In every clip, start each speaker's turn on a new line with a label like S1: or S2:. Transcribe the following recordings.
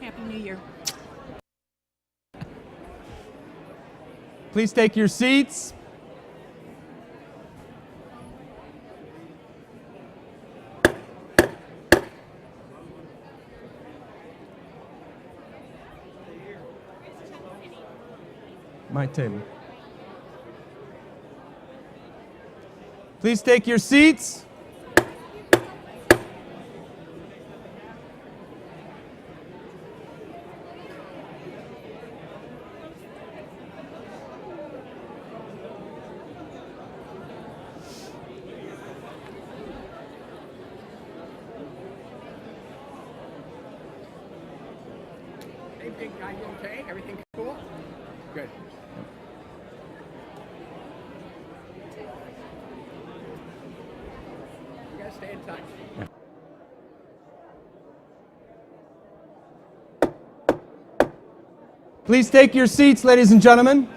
S1: Happy New Year.
S2: Please take your seats. My table. Please take your seats.
S3: Hey, big guy, you okay? Everything cool? Good. You gotta stay in touch.
S2: Please take your seats, ladies and gentlemen.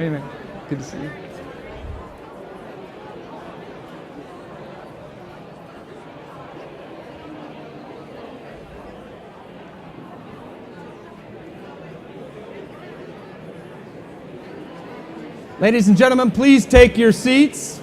S2: Wait a minute. Good to see you. Ladies and gentlemen, please take your seats.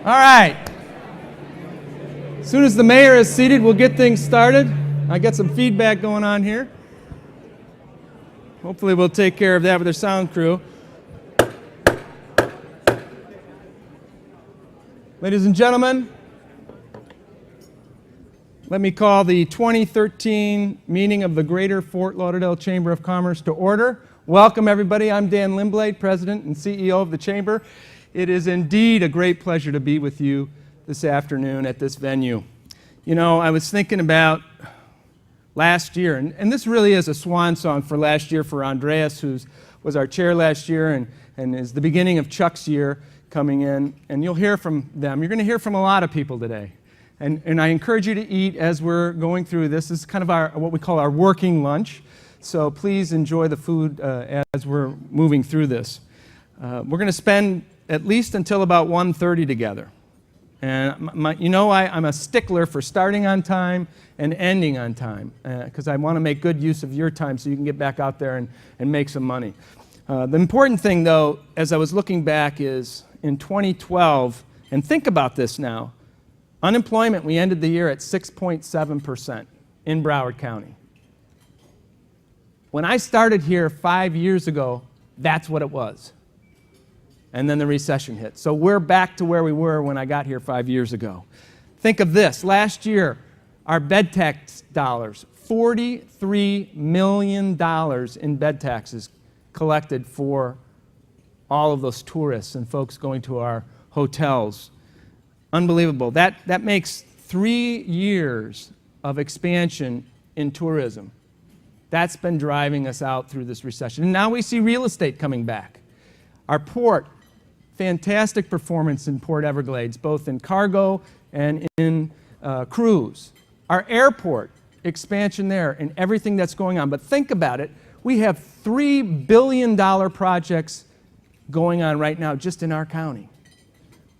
S2: All right. As soon as the mayor is seated, we'll get things started. I got some feedback going on here. Hopefully we'll take care of that with our sound crew. Ladies and gentlemen, let me call the 2013 meeting of the Greater Fort Lauderdale Chamber of Commerce to order. Welcome, everybody. I'm Dan Lindblade, President and CEO of the Chamber. It is indeed a great pleasure to be with you this afternoon at this venue. You know, I was thinking about last year, and this really is a swan song for last year for Andreas, who was our chair last year and is the beginning of Chuck's year coming in, and you'll hear from them. You're going to hear from a lot of people today. And I encourage you to eat as we're going through this. This is kind of our what we call our working lunch, so please enjoy the food as we're moving through this. We're going to spend at least until about 1:30 together. And I'm a stickler for starting on time and ending on time because I want to make good use of your time so you can get back out there and make some money. The important thing, though, as I was looking back, is in 2012, and think about this now, unemployment, we ended the year at 6.7% in Broward County. When I started here 5 years ago, that's what it was. And then the recession hit. So we're back to where we were when I got here 5 years ago. Think of this. Last year, our bed tax dollars, $43 million in bed taxes collected for all of those tourists and folks going to our hotels. Unbelievable. That makes 3 years of expansion in tourism. That's been driving us out through this recession. And now we see real estate coming back. Our port, fantastic performance in Port Everglades, both in cargo and in cruise. Our airport, expansion there and everything that's going on. But think about it. We have $3 billion projects going on right now just in our county.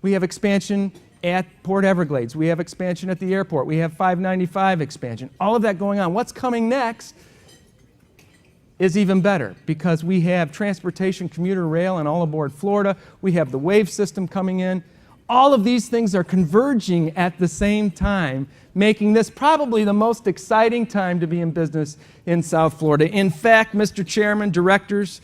S2: We have expansion at Port Everglades. We have expansion at the airport. We have 595 expansion. All of that going on. What's coming next is even better because we have transportation, commuter rail, and all aboard Florida. We have the wave system coming in. All of these things are converging at the same time, making this probably the most exciting time to be in business in South Florida. In fact, Mr. Chairman, directors,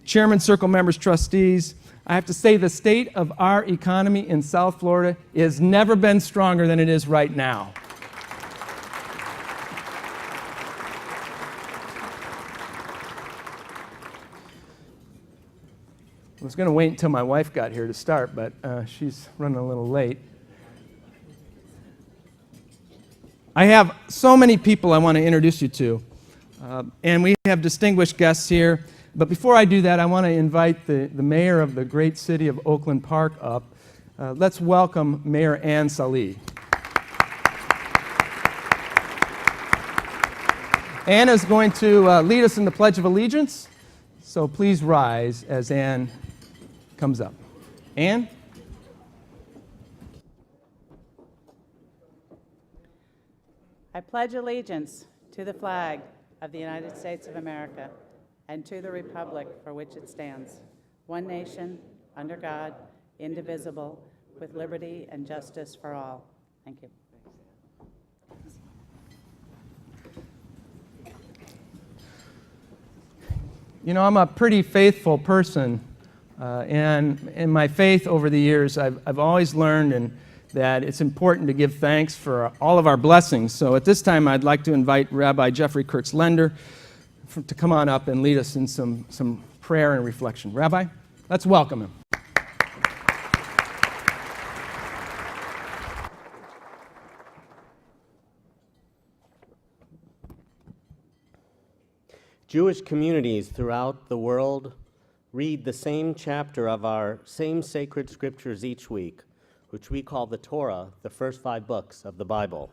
S2: chairman, circle members, trustees, I have to say the state of our economy in South Florida has never been stronger than it is right now. I was going to wait until my wife got here to start, but she's running a little late. I have so many people I want to introduce you to, and we have distinguished guests here. But before I do that, I want to invite the mayor of the great city of Oakland Park up. Let's welcome Mayor Ann Salih. Ann is going to lead us in the Pledge of Allegiance, so please rise as Ann comes up. Ann?
S1: I pledge allegiance to the flag of the United States of America and to the republic for which it stands, one nation, under God, indivisible, with liberty and justice for all. Thank you.
S2: You know, I'm a pretty faithful person, and in my faith over the years, I've always learned that it's important to give thanks for all of our blessings. So at this time, I'd like to invite Rabbi Jeffrey Kurtz-Lender to come on up and lead us in some prayer and reflection. Rabbi, let's welcome him.
S4: Jewish communities throughout the world read the same chapter of our same sacred scriptures each week, which we call the Torah, the first 5 books of the Bible.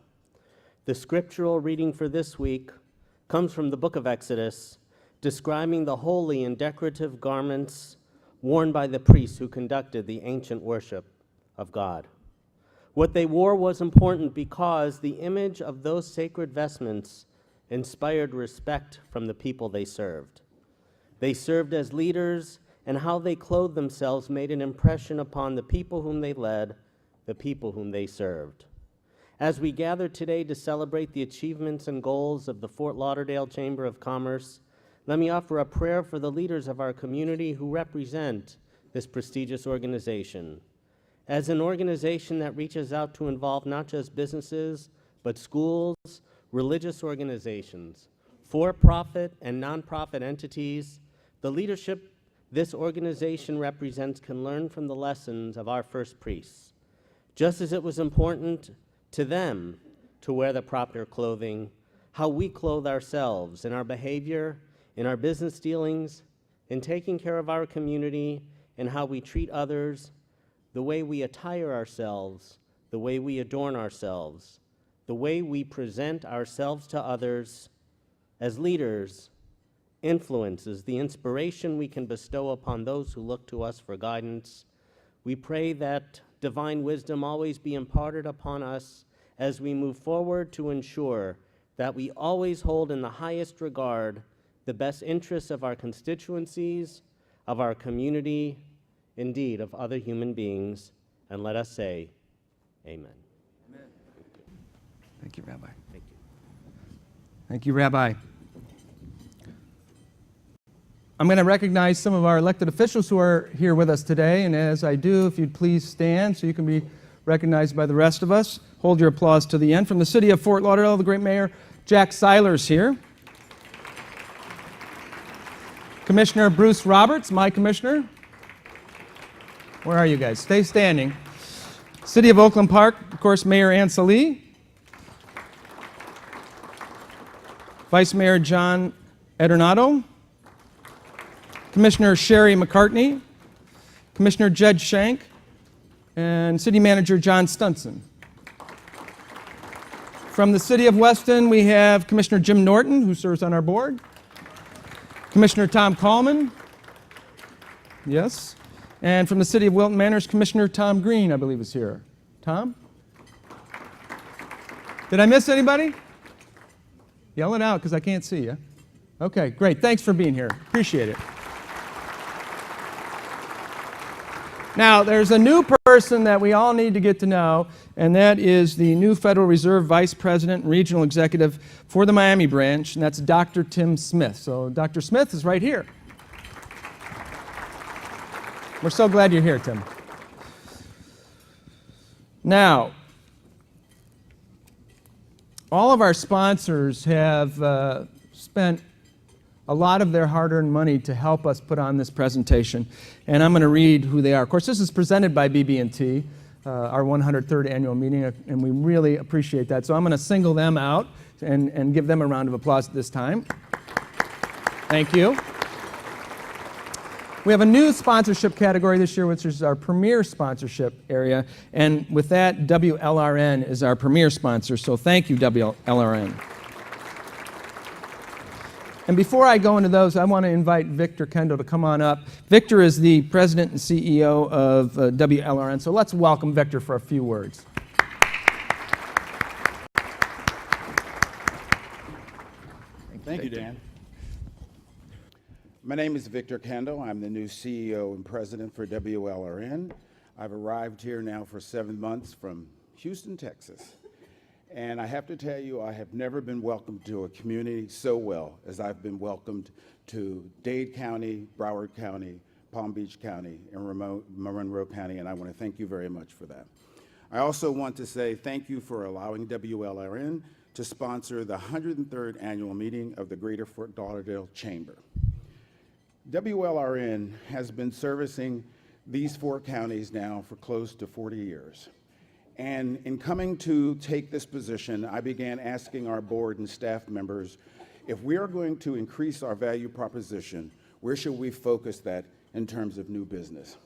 S4: The scriptural reading for this week comes from the book of Exodus, describing the holy and decorative garments worn by the priests who conducted the ancient worship of God. What they wore was important because the image of those sacred vestments inspired respect from the people they served. They served as leaders, and how they clothed themselves made an impression upon the people whom they led, the people whom they served. As we gather today to celebrate the achievements and goals of the Fort Lauderdale Chamber of Commerce, let me offer a prayer for the leaders of our community who represent this prestigious organization. As an organization that reaches out to involve not just businesses, but schools, religious organizations, for-profit and nonprofit entities, the leadership this organization represents can learn from the lessons of our first priests. Just as it was important to them to wear the proper clothing, how we clothe ourselves in our behavior, in our business dealings, in taking care of our community, and how we treat others, the way we attire ourselves, the way we adorn ourselves, the way we present ourselves to others as leaders, influences the inspiration we can bestow upon those who look to us for guidance. We pray that divine wisdom always be imparted upon us as we move forward to ensure that we always hold in the highest regard the best interests of our constituencies, of our community, indeed of other human beings. And let us say, amen.
S2: Thank you, Rabbi.
S4: Thank you.
S2: Thank you, Rabbi. I'm going to recognize some of our elected officials who are here with us today, and as I do, if you'd please stand so you can be recognized by the rest of us. Hold your applause to the end. From the city of Fort Lauderdale, the great mayor, Jack Seiler's here. Commissioner Bruce Roberts, my commissioner. Where are you guys? Stay standing. City of Oakland Park, of course, Mayor Ansel Lee. Vice Mayor John Edernado. Commissioner Sherry McCartney, Commissioner Jed Shank, and City Manager John Stunson. From the City of Weston, we have Commissioner Jim Norton, who serves on our board, Commissioner Tom Coleman, yes, and from the City of Wilton Manors, Commissioner Tom Green, I believe, is here. Tom? Did I miss anybody? Yell it out, because I can't see you. Okay, great. Thanks for being here. Appreciate it. Now, there's a new person that we all need to get to know, and that is the new Federal Reserve Vice President and Regional Executive for the Miami branch, and that's Dr. Tim Smith. So Dr. Smith is right here. We're so glad you're here, Tim. Now, all of our sponsors have spent a lot of their hard-earned money to help us put on this presentation, and I'm going to read who they are. Of course, this is presented by BB&T, our 103rd annual meeting, and we really appreciate that. So I'm going to single them out and give them a round of applause at this time. Thank you. We have a new sponsorship category this year, which is our premier sponsorship area, and with that, WLRN is our premier sponsor, so thank you, WLRN. And before I go into those, I want to invite Victor Kendall to come on up. Victor is the president and CEO of WLRN, so let's welcome Victor for a few words.
S5: Thank you, Dan. My name is Victor Kendall. I'm the new CEO and president for WLRN. I've arrived here now for 7 months from Houston, Texas. And I have to tell you, I have never been welcomed to a community so well as I've been welcomed to Dade County, Broward County, Palm Beach County, and Monroe County, and I want to thank you very much for that. I also want to say thank you for allowing WLRN to sponsor the 103rd annual meeting of the Greater Fort Lauderdale Chamber. WLRN has been servicing these 4 counties now for close to 40 years. And in coming to take this position, I began asking our board and staff members, if we are going to increase our value proposition, where should we focus that in terms of new business?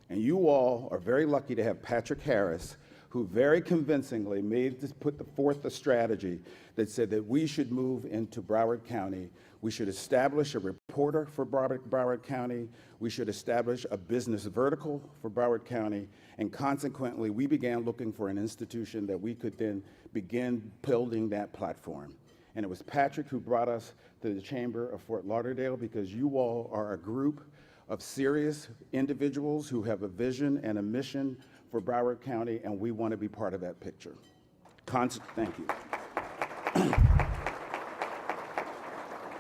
S5: And you all are very lucky to have Patrick Harris, who very convincingly put forth a strategy that said that we should move into Broward County. We should establish a reporter for Broward County. We should establish a business vertical for Broward County. And consequently, we began looking for an institution that we could then begin building that platform. And it was Patrick who brought us to the Chamber of Fort Lauderdale, because you all are a group of serious individuals who have a vision and a mission for Broward County, and we want to be part of that picture. Thank you.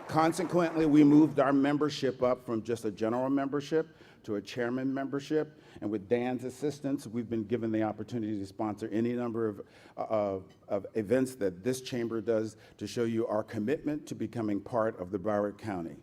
S5: Consequently, we moved our membership up from just a general membership to a chairman membership, and with Dan's assistance, we've been given the opportunity to sponsor any number of events that this chamber does to show you our commitment to becoming part of the Broward County.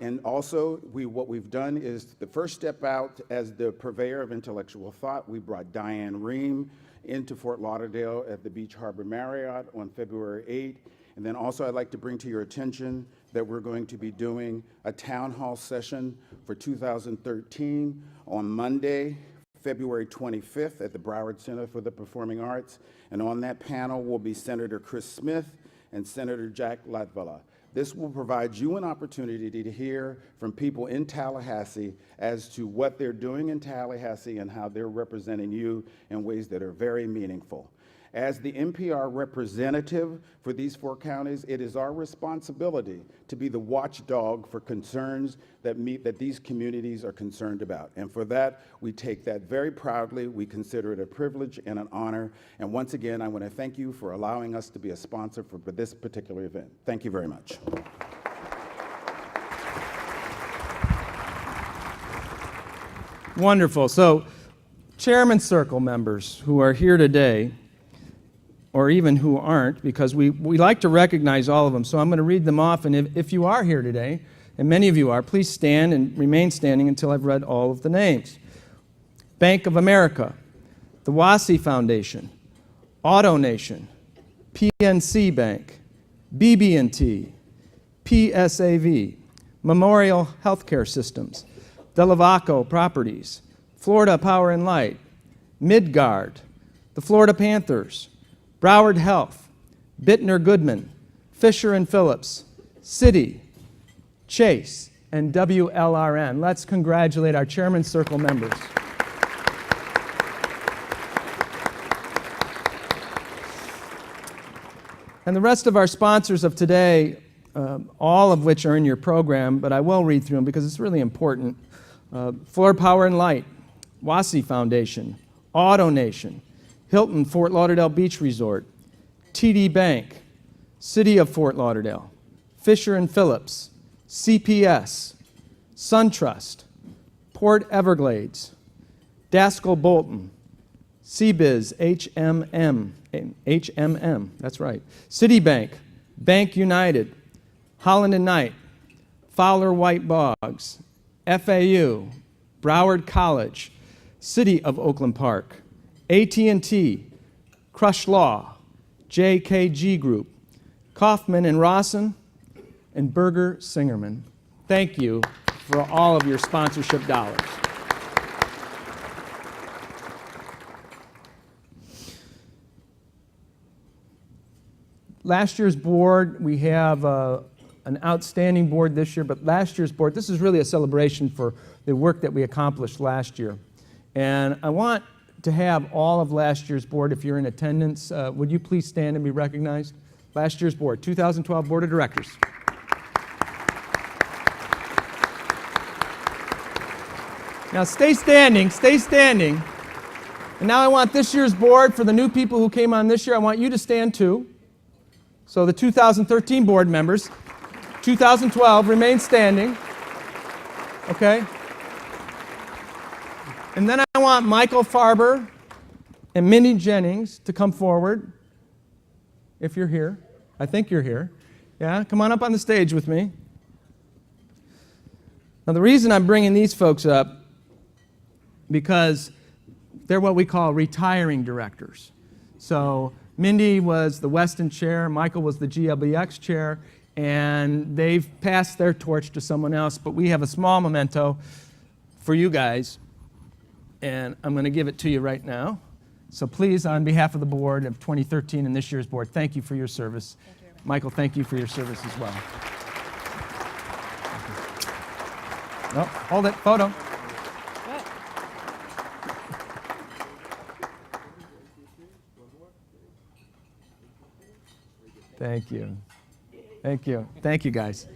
S5: And also, what we've done is the first step out as the purveyor of intellectual thought. We brought Diane Rehm into Fort Lauderdale at the Beach Harbor Marriott on February 8th. And then also I'd like to bring to your attention that we're going to be doing a town hall session for 2013 on Monday, February 25th at the Broward Center for the Performing Arts. And on that panel will be Senator Chris Smith and Senator Jack Latvala. This will provide you an opportunity to hear from people in Tallahassee as to what they're doing in Tallahassee and how they're representing you in ways that are very meaningful. As the NPR representative for these 4 counties, it is our responsibility to be the watchdog for concerns that these communities are concerned about. And for that, we take that very proudly. We consider it a privilege and an honor. And once again, I want to thank you for allowing us to be a sponsor for this particular event. Thank you very much.
S2: Wonderful. So, Chairman's Circle members who are here today, or even who aren't, because we like to recognize all of them. So I'm going to read them off, and if you are here today, and many of you are, please stand and remain standing until I've read all of the names. Bank of America, the WASI Foundation, Auto Nation, PNC Bank, BB&T, PSAV, Memorial Healthcare Systems, Delavaco Properties, Florida Power and Light, Midgard, the Florida Panthers, Broward Health, Bittner Goodman, Fisher and Phillips, Citi, Chase, and WLRN. Let's congratulate our Chairman's Circle members. And the rest of our sponsors of today, all of which are in your program, but I will read through them because it's really important. Florida Power and Light, WASI Foundation, Auto Nation, Hilton Fort Lauderdale Beach Resort, TD Bank, City of Fort Lauderdale, Fisher and Phillips, CPS, SunTrust, Port Everglades, Daskell Bolton, CBiz HMM, that's right, Citibank, Bank United, Holland and Knight, Fowler White Boggs, FAU, Broward College, City of Oakland Park, AT&T, Crush Law, JKG Group, Kaufman and Rawson, and Berger Singerman. Thank you for all of your sponsorship dollars. Last year's board, we have an outstanding board this year, but last year's board, this is really a celebration for the work that we accomplished last year. And I want to have all of last year's board, if you're in attendance, would you please stand and be recognized? Last year's board, 2012 Board of Directors. Now stay standing, stay standing. And now I want this year's board, for the new people who came on this year, I want you to stand too. So the 2013 board members, 2012, remain standing. Okay? And then I want Michael Farber and Minnie Jennings to come forward, if you're here. I think you're here. Yeah, come on up on the stage with me. Now the reason I'm bringing these folks up, because they're what we call retiring directors. So Mindy was the Weston chair, Michael was the GLBX chair, and they've passed their torch to someone else, but we have a small memento for you guys. And I'm going to give it to you right now. So please, on behalf of the board of 2013 and this year's board, thank you for your service. Thank you. Michael, thank you for your service as well. No, hold it, photo. Thank you. Thank you. Thank you, guys.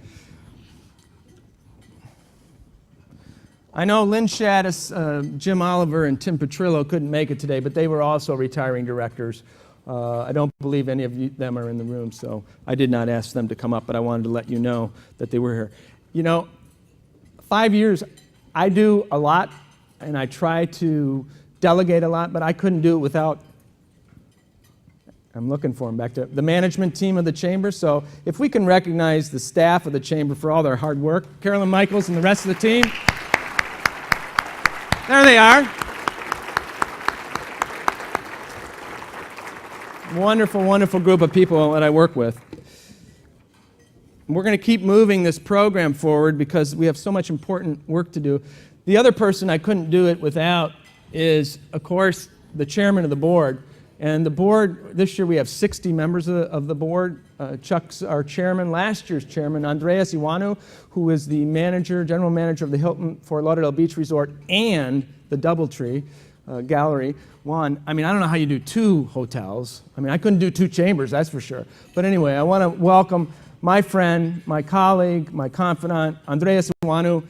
S2: I know Lynn Shaddis, Jim Oliver, and Tim Petrillo couldn't make it today, but they were also retiring directors. I don't believe any of them are in the room, so I did not ask them to come up, but I wanted to let you know that they were here. You know, 5 years, I do a lot, and I try to delegate a lot, but I couldn't do it without I'm looking for them back to the management team of the Chamber. So if we can recognize the staff of the Chamber for all their hard work, Carolyn Michaels and the rest of the team. There they are. Wonderful, wonderful group of people that I work with. We're going to keep moving this program forward because we have so much important work to do. The other person I couldn't do it without is, of course, the chairman of the board. And the board, this year we have 60 members of the board. Chuck's our chairman, last year's chairman, Andreas Ioanu, who is the general manager of the Hilton Fort Lauderdale Beach Resort and the Doubletree Gallery. Juan, I don't know how you do 2 hotels. I couldn't do 2 chambers, that's for sure. But anyway, I want to welcome my friend, my colleague, my confidant, Andreas Ioanu.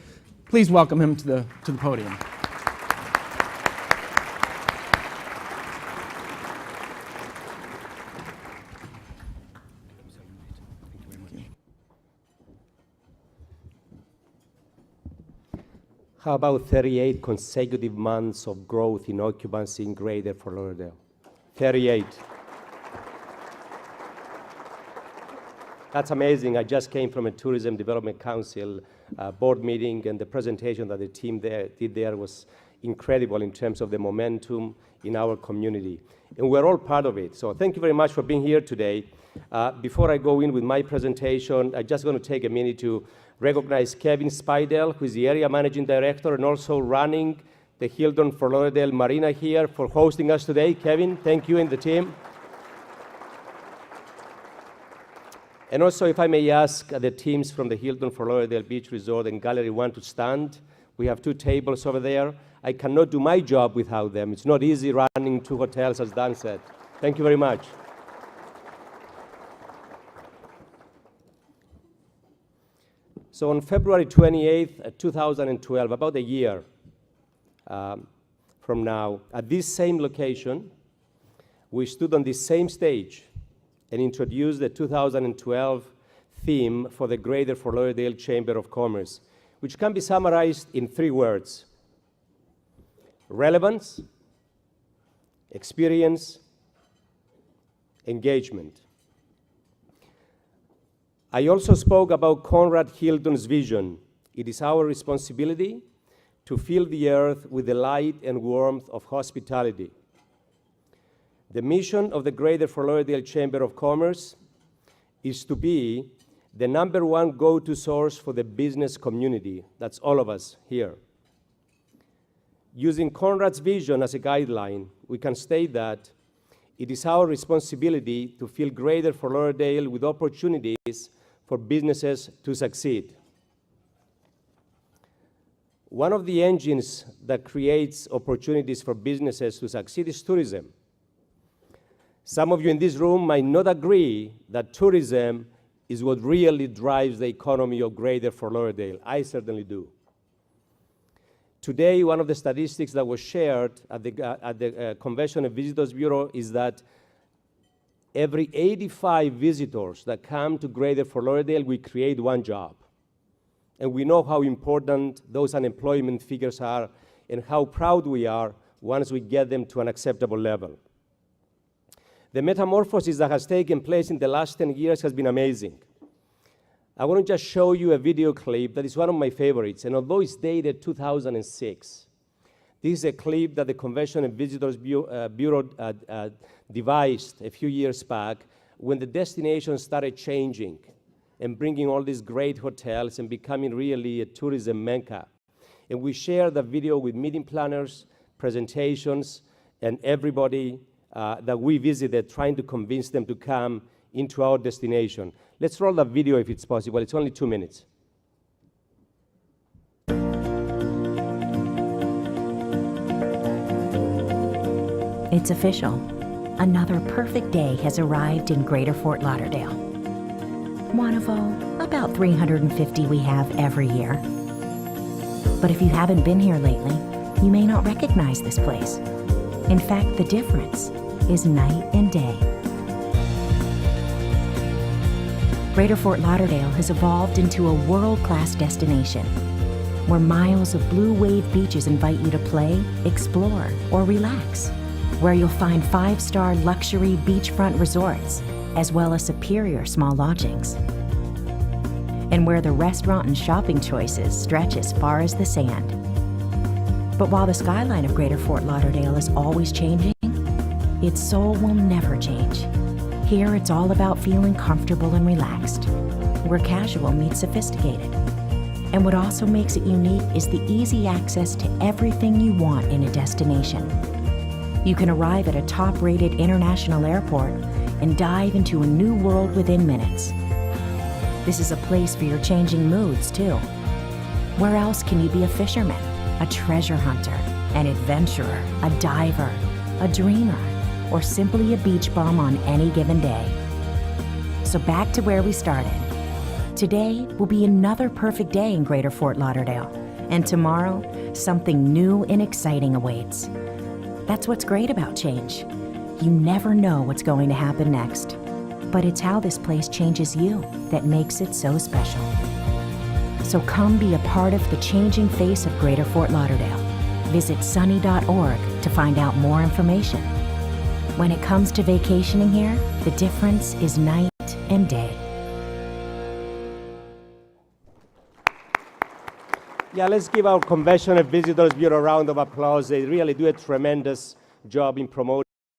S2: Please welcome him to the podium.
S6: How about 38 consecutive months of growth in occupancy in Greater Fort Lauderdale? 38. That's amazing. I just came from a Tourism Development Council board meeting, and the presentation that the team did there was incredible in terms of the momentum in our community. And we're all part of it. So thank you very much for being here today. Before I go in with my presentation, I'm just going to take a minute to recognize Kevin Spidell, who is the area managing director and also running the Hilton Fort Lauderdale Marina here, for hosting us today. Kevin, thank you and the team. And also, if I may ask the teams from the Hilton Fort Lauderdale Beach Resort and Gallery 1 to stand. We have 2 tables over there. I cannot do my job without them. It's not easy running 2 hotels, as Dan said. Thank you very much. So on February 28th, 2012, about a year from now, at this same location, we stood on this same stage and introduced the 2012 theme for the Greater Fort Lauderdale Chamber of Commerce, which can be summarized in 3 words: relevance, experience, engagement. I also spoke about Conrad Hilton's vision. It is our responsibility to fill the earth with the light and warmth of hospitality. The mission of the Greater Fort Lauderdale Chamber of Commerce is to be the #1 go-to source for the business community. That's all of us here. Using Conrad's vision as a guideline, we can state that it is our responsibility to fill Greater Fort Lauderdale with opportunities for businesses to succeed. One of the engines that creates opportunities for businesses to succeed is tourism. Some of you in this room might not agree that tourism is what really drives the economy of Greater Fort Lauderdale. I certainly do. Today, one of the statistics that was shared at the Convention and Visitors Bureau is that every 85 visitors that come to Greater Fort Lauderdale, we create 1 job. And we know how important those unemployment figures are and how proud we are once we get them to an acceptable level. The metamorphosis that has taken place in the last 10 years has been amazing. I want to just show you a video clip that is one of my favorites, and although it's dated 2006, this is a clip that the Convention and Visitors Bureau devised a few years back when the destination started changing and bringing all these great hotels and becoming really a tourism mecca. And we share the video with meeting planners, presentations, and everybody that we visited, trying to convince them to come into our destination. Let's roll that video if it's possible. It's only 2 minutes.
S7: It's official. Another perfect day has arrived in Greater Fort Lauderdale. One of about 350 we have every year. But if you haven't been here lately, you may not recognize this place. In fact, the difference is night and day. Greater Fort Lauderdale has evolved into a world-class destination where miles of blue wave beaches invite you to play, explore, or relax. where you'll find 5-star luxury beachfront resorts, as well as superior small lodgings. And where the restaurant and shopping choices stretch as far as the sand. But while the skyline of Greater Fort Lauderdale is always changing, its soul will never change. Here, it's all about feeling comfortable and relaxed, where casual meets sophisticated. And what also makes it unique is the easy access to everything you want in a destination. You can arrive at a top-rated international airport and dive into a new world within minutes. This is a place for your changing moods, too. Where else can you be a fisherman, a treasure hunter, an adventurer, a diver, a dreamer, or simply a beach bum on any given day? So back to where we started. Today will be another perfect day in Greater Fort Lauderdale, and tomorrow, something new and exciting awaits. That's what's great about change. You never know what's going to happen next, but it's how this place changes you that makes it so special. So come be a part of the changing face of Greater Fort Lauderdale. Visit sunny.org to find out more information. When it comes to vacationing here, the difference is night and day.
S6: Yeah, let's give our Convention and Visitors Bureau a round of applause. They really do a tremendous job in promoting